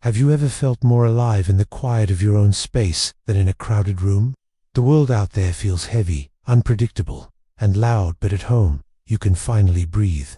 Have you ever felt more alive in the quiet of your own space than in a crowded room? The world out there feels heavy, unpredictable, and loud, but at home, you can finally breathe.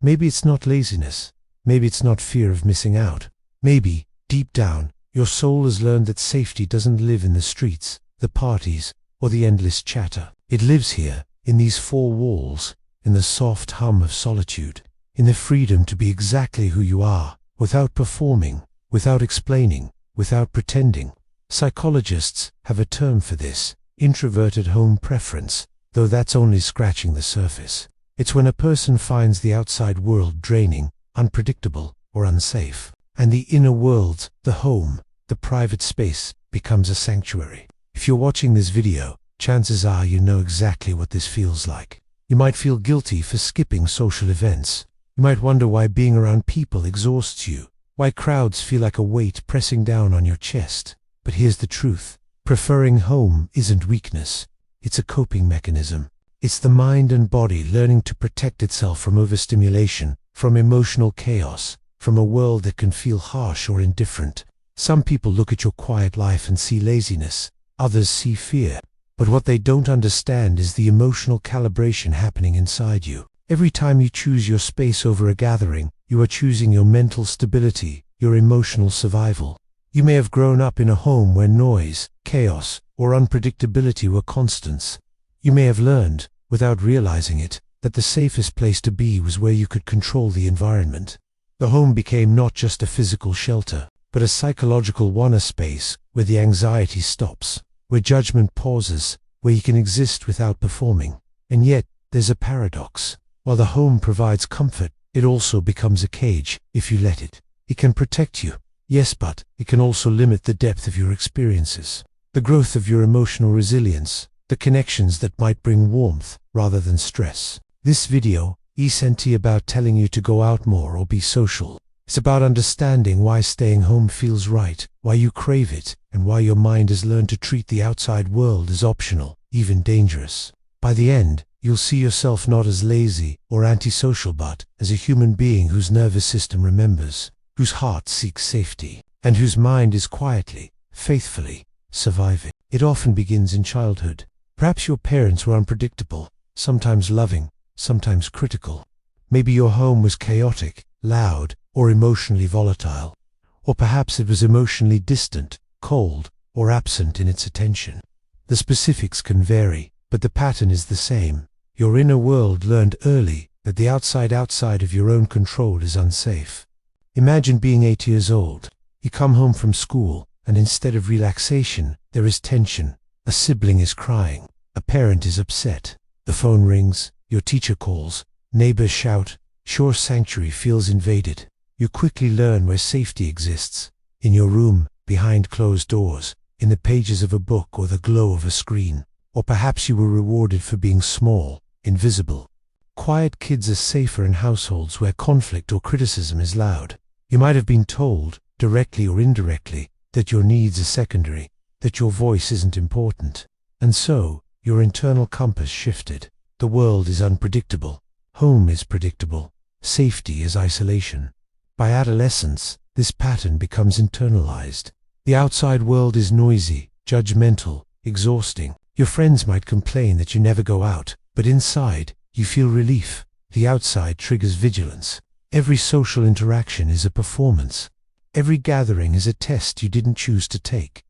Maybe it's not laziness. Maybe it's not fear of missing out. Maybe, deep down, your soul has learned that safety doesn't live in the streets, the parties, or the endless chatter. It lives here, in these four walls, in the soft hum of solitude, in the freedom to be exactly who you are, without performing, without explaining, without pretending. Psychologists have a term for this: introverted home preference, though that's only scratching the surface. It's when a person finds the outside world draining, unpredictable, or unsafe, and the inner world, the home, the private space, becomes a sanctuary. If you're watching this video, chances are you know exactly what this feels like. You might feel guilty for skipping social events. You might wonder why being around people exhausts you, why crowds feel like a weight pressing down on your chest. But here's the truth: preferring home isn't weakness, it's a coping mechanism. It's the mind and body learning to protect itself from overstimulation, from emotional chaos, from a world that can feel harsh or indifferent. Some people look at your quiet life and see laziness, others see fear. But what they don't understand is the emotional calibration happening inside you. Every time you choose your space over a gathering, you are choosing your mental stability, your emotional survival. You may have grown up in a home where noise, chaos, or unpredictability were constants. You may have learned, without realizing it, that the safest place to be was where you could control the environment. The home became not just a physical shelter, but a psychological one, a space where the anxiety stops, where judgment pauses, where you can exist without performing. And yet, there's a paradox. While the home provides comfort, it also becomes a cage if you let it. It can protect you, yes, but it can also limit the depth of your experiences, the growth of your emotional resilience, the connections that might bring warmth rather than stress. This video isn't about telling you to go out more or be social. It's about understanding why staying home feels right, why you crave it, and why your mind has learned to treat the outside world as optional, even dangerous. By the end, you'll see yourself not as lazy or antisocial, but as a human being whose nervous system remembers, whose heart seeks safety, and whose mind is quietly, faithfully, surviving. It often begins in childhood. Perhaps your parents were unpredictable, sometimes loving, sometimes critical. Maybe your home was chaotic, loud, or emotionally volatile. Or perhaps it was emotionally distant, cold, or absent in its attention. The specifics can vary, but the pattern is the same. Your inner world learned early that the outside of your own control is unsafe. Imagine being 8 years old. You come home from school, and instead of relaxation, there is tension. A sibling is crying. A parent is upset. The phone rings. Your teacher calls. Neighbors shout. Your sanctuary feels invaded. You quickly learn where safety exists. In your room, behind closed doors, in the pages of a book or the glow of a screen. Or perhaps you were rewarded for being small, invisible. Quiet kids are safer in households where conflict or criticism is loud. You might have been told, directly or indirectly, that your needs are secondary, that your voice isn't important. And so, your internal compass shifted. The world is unpredictable. Home is predictable. Safety is isolation. By adolescence, this pattern becomes internalized. The outside world is noisy, judgmental, exhausting. Your friends might complain that you never go out, but inside, you feel relief. The outside triggers vigilance. Every social interaction is a performance. Every gathering is a test you didn't choose to take.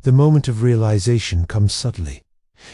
The moment of realization comes subtly.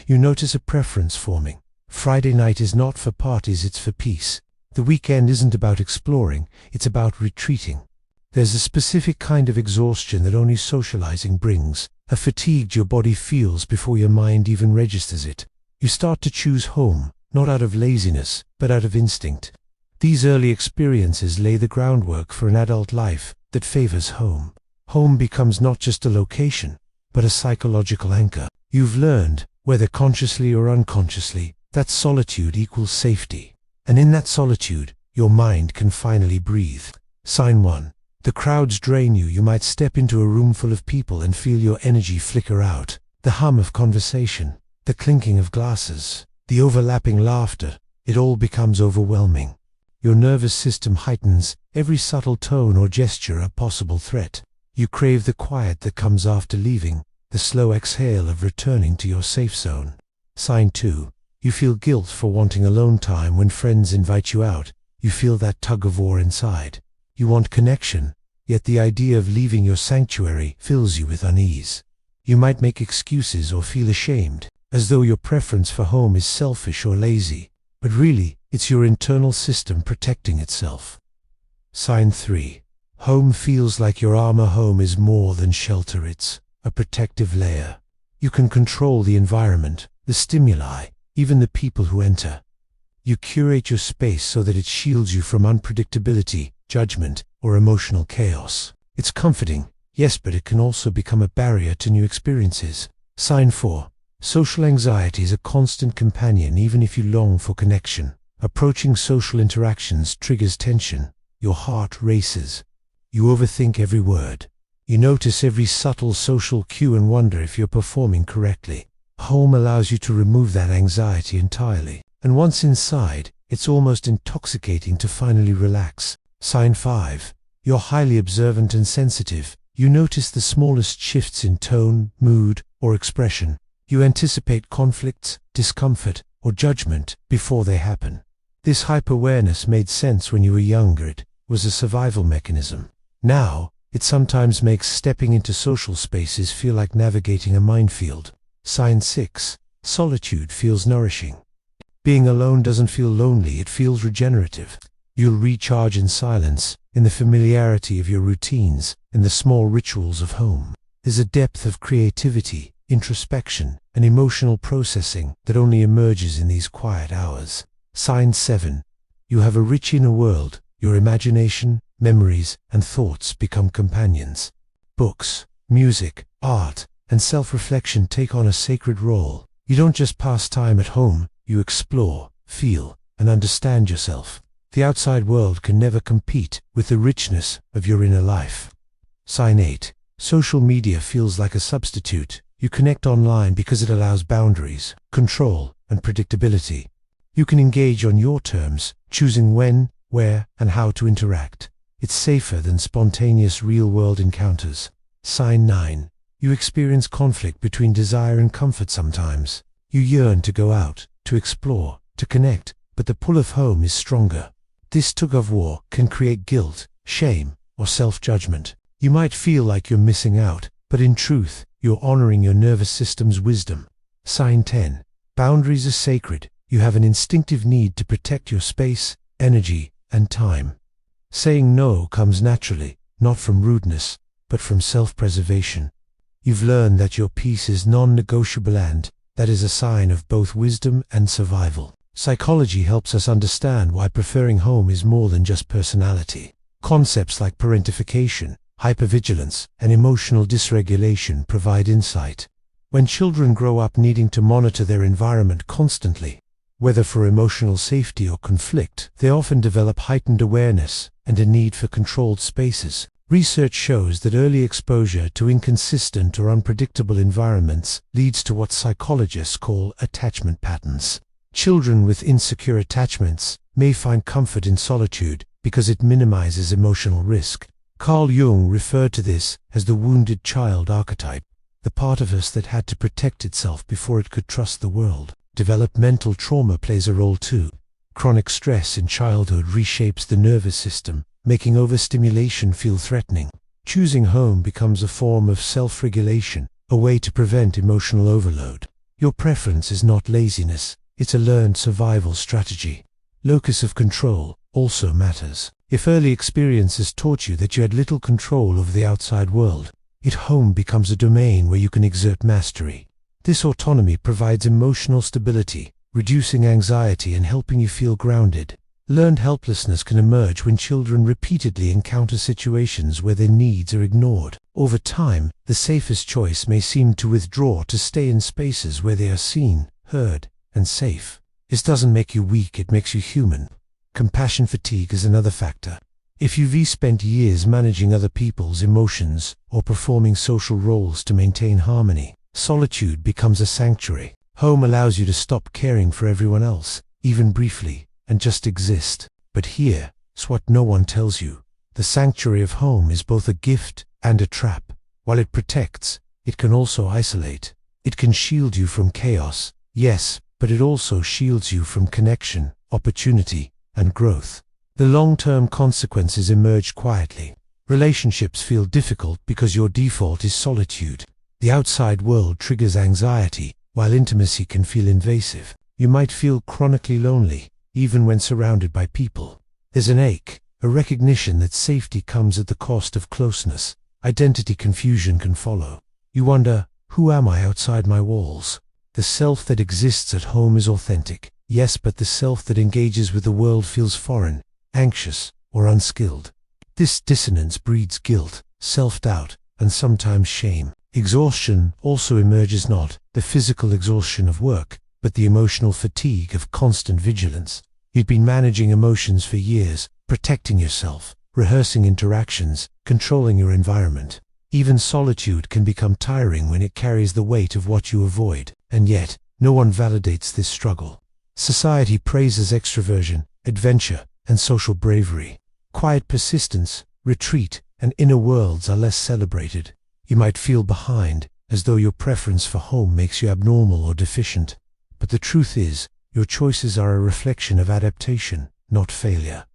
You notice a preference forming. Friday night is not for parties, it's for peace. The weekend isn't about exploring, it's about retreating. There's a specific kind of exhaustion that only socializing brings, a fatigue your body feels before your mind even registers it. You start to choose home, not out of laziness, but out of instinct. These early experiences lay the groundwork for an adult life that favors home. Home becomes not just a location, but a psychological anchor. You've learned, whether consciously or unconsciously, that solitude equals safety. And in that solitude, your mind can finally breathe. Sign 1. The crowds drain you. You might step into a room full of people and feel your energy flicker out. The hum of conversation, the clinking of glasses, the overlapping laughter, it all becomes overwhelming. Your nervous system heightens, every subtle tone or gesture a possible threat. You crave the quiet that comes after leaving, the slow exhale of returning to your safe zone. Sign 2. You feel guilt for wanting alone time when friends invite you out. You feel that tug of war inside. You want connection, yet the idea of leaving your sanctuary fills you with unease. You might make excuses or feel ashamed, as though your preference for home is selfish or lazy, but really, it's your internal system protecting itself. Sign 3. Home feels like your armor. Home is more than shelter, it's a protective layer. You can control the environment, the stimuli, even the people who enter. You curate your space so that it shields you from unpredictability, judgment, or emotional chaos. It's comforting, yes, but it can also become a barrier to new experiences. Sign 4. Social anxiety is a constant companion even if you long for connection. Approaching social interactions triggers tension. Your heart races. You overthink every word. You notice every subtle social cue and wonder if you're performing correctly. Home allows you to remove that anxiety entirely. And once inside, it's almost intoxicating to finally relax. Sign 5. You're highly observant and sensitive. You notice the smallest shifts in tone, mood, or expression. You anticipate conflicts, discomfort, or judgment before they happen. This hyper-awareness made sense when you were younger. It was a survival mechanism. Now, it sometimes makes stepping into social spaces feel like navigating a minefield. Sign 6. Solitude feels nourishing. Being alone doesn't feel lonely, it feels regenerative. You'll recharge in silence, in the familiarity of your routines, in the small rituals of home. There's a depth of creativity, introspection, and emotional processing that only emerges in these quiet hours. Sign 7. You have a rich inner world. Your imagination, memories, and thoughts become companions. Books, music, art, and self-reflection take on a sacred role. You don't just pass time at home, you explore, feel, and understand yourself. The outside world can never compete with the richness of your inner life. Sign 8. Social media feels like a substitute. You connect online because it allows boundaries, control, and predictability. You can engage on your terms, choosing when, where, and how to interact. It's safer than spontaneous real-world encounters. Sign 9. You experience conflict between desire and comfort sometimes. You yearn to go out, to explore, to connect, but the pull of home is stronger. This tug-of-war can create guilt, shame, or self-judgment. You might feel like you're missing out, but in truth, you're honoring your nervous system's wisdom. Sign 10. Boundaries are sacred. You have an instinctive need to protect your space, energy, and time. Saying no comes naturally, not from rudeness, but from self-preservation. You've learned that your peace is non-negotiable, and that is a sign of both wisdom and survival. Psychology helps us understand why preferring home is more than just personality. Concepts like parentification, hypervigilance, and emotional dysregulation provide insight. When children grow up needing to monitor their environment constantly, whether for emotional safety or conflict, they often develop heightened awareness and a need for controlled spaces. Research shows that early exposure to inconsistent or unpredictable environments leads to what psychologists call attachment patterns. Children with insecure attachments may find comfort in solitude because it minimizes emotional risk. Carl Jung referred to this as the wounded child archetype, the part of us that had to protect itself before it could trust the world. Developmental trauma plays a role too. Chronic stress in childhood reshapes the nervous system, making overstimulation feel threatening. Choosing home becomes a form of self-regulation, a way to prevent emotional overload. Your preference is not laziness, it's a learned survival strategy. Locus of control also matters. If early experiences taught you that you had little control over the outside world, home becomes a domain where you can exert mastery. This autonomy provides emotional stability, reducing anxiety and helping you feel grounded. Learned helplessness can emerge when children repeatedly encounter situations where their needs are ignored. Over time, the safest choice may seem to withdraw to stay in spaces where they are seen, heard, and safe. This doesn't make you weak, it makes you human. Compassion fatigue is another factor. If you've spent years managing other people's emotions or performing social roles to maintain harmony, solitude becomes a sanctuary. Home allows you to stop caring for everyone else, even briefly, and just exist. But here's what no one tells you. The sanctuary of home is both a gift and a trap. While it protects, it can also isolate. It can shield you from chaos, yes, but it also shields you from connection, opportunity, and growth. The long-term consequences emerge quietly. Relationships feel difficult because your default is solitude. The outside world triggers anxiety, while intimacy can feel invasive. You might feel chronically lonely, even when surrounded by people. There's an ache, a recognition that safety comes at the cost of closeness. Identity confusion can follow. You wonder, who am I outside my walls? The self that exists at home is authentic, yes, but the self that engages with the world feels foreign, anxious, or unskilled. This dissonance breeds guilt, self-doubt, and sometimes shame. Exhaustion also emerges, not the physical exhaustion of work, but the emotional fatigue of constant vigilance. You'd been managing emotions for years, protecting yourself, rehearsing interactions, controlling your environment. Even solitude can become tiring when it carries the weight of what you avoid, and yet, no one validates this struggle. Society praises extroversion, adventure, and social bravery. Quiet persistence, retreat, and inner worlds are less celebrated. You might feel behind, as though your preference for home makes you abnormal or deficient. But the truth is, your choices are a reflection of adaptation, not failure.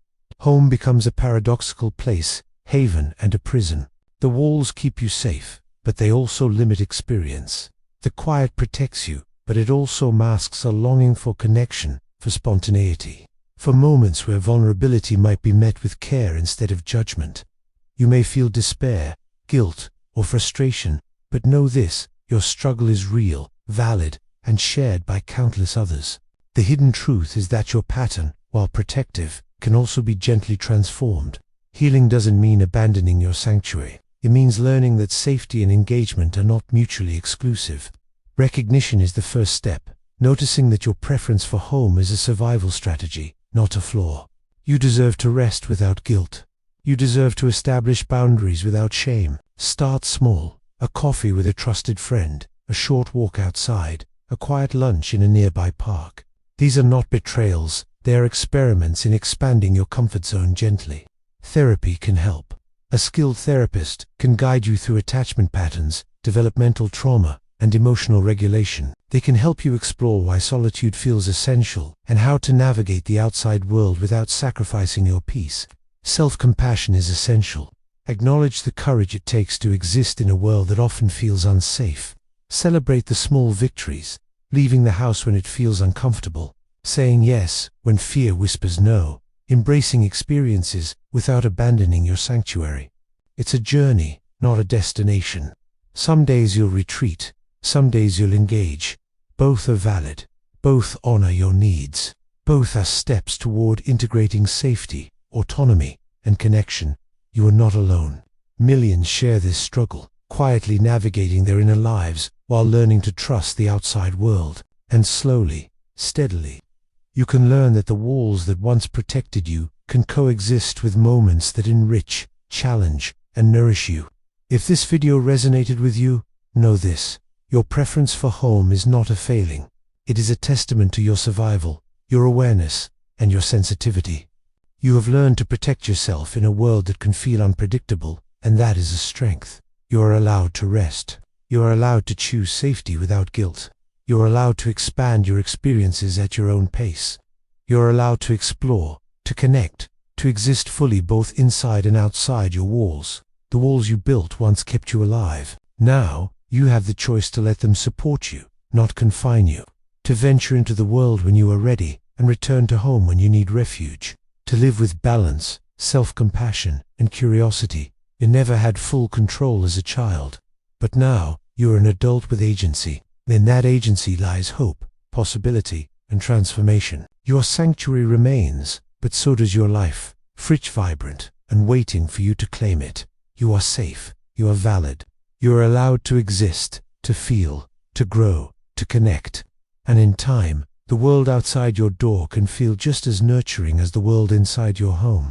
Home becomes a paradoxical place, haven and a prison. The walls keep you safe, but they also limit experience. The quiet protects you, but it also masks a longing for connection, for spontaneity, for moments where vulnerability might be met with care instead of judgment. You may feel despair, guilt, or frustration, but know this: your struggle is real, valid, and shared by countless others. The hidden truth is that your pattern, while protective, can also be gently transformed. Healing doesn't mean abandoning your sanctuary. It means learning that safety and engagement are not mutually exclusive. Recognition is the first step, noticing that your preference for home is a survival strategy, not a flaw. You deserve to rest without guilt. You deserve to establish boundaries without shame. Start small: a coffee with a trusted friend, a short walk outside, a quiet lunch in a nearby park. These are not betrayals, they are experiments in expanding your comfort zone gently. Therapy can help. A skilled therapist can guide you through attachment patterns, developmental trauma, and emotional regulation. They can help you explore why solitude feels essential and how to navigate the outside world without sacrificing your peace. Self-compassion is essential. Acknowledge the courage it takes to exist in a world that often feels unsafe. Celebrate the small victories, leaving the house when it feels uncomfortable, saying yes when fear whispers no, embracing experiences without abandoning your sanctuary. It's a journey, not a destination. Some days you'll retreat, some days you'll engage. Both are valid. Both honor your needs. Both are steps toward integrating safety, autonomy, and connection. You are not alone. Millions share this struggle, quietly navigating their inner lives while learning to trust the outside world. And slowly, steadily, you can learn that the walls that once protected you can coexist with moments that enrich, challenge, and nourish you. If this video resonated with you, know this: your preference for home is not a failing. It is a testament to your survival, your awareness, and your sensitivity. You have learned to protect yourself in a world that can feel unpredictable, and that is a strength. You are allowed to rest. You are allowed to choose safety without guilt. You are allowed to expand your experiences at your own pace. You are allowed to explore, to connect, to exist fully both inside and outside your walls. The walls you built once kept you alive. Now, you have the choice to let them support you, not confine you. To venture into the world when you are ready, and return to home when you need refuge. To live with balance, self-compassion, and curiosity. You never had full control as a child. But now, you are an adult with agency. In that agency lies hope, possibility, and transformation. Your sanctuary remains, but so does your life, rich, vibrant, and waiting for you to claim it. You are safe. You are valid. You are allowed to exist, to feel, to grow, to connect. And in time, the world outside your door can feel just as nurturing as the world inside your home.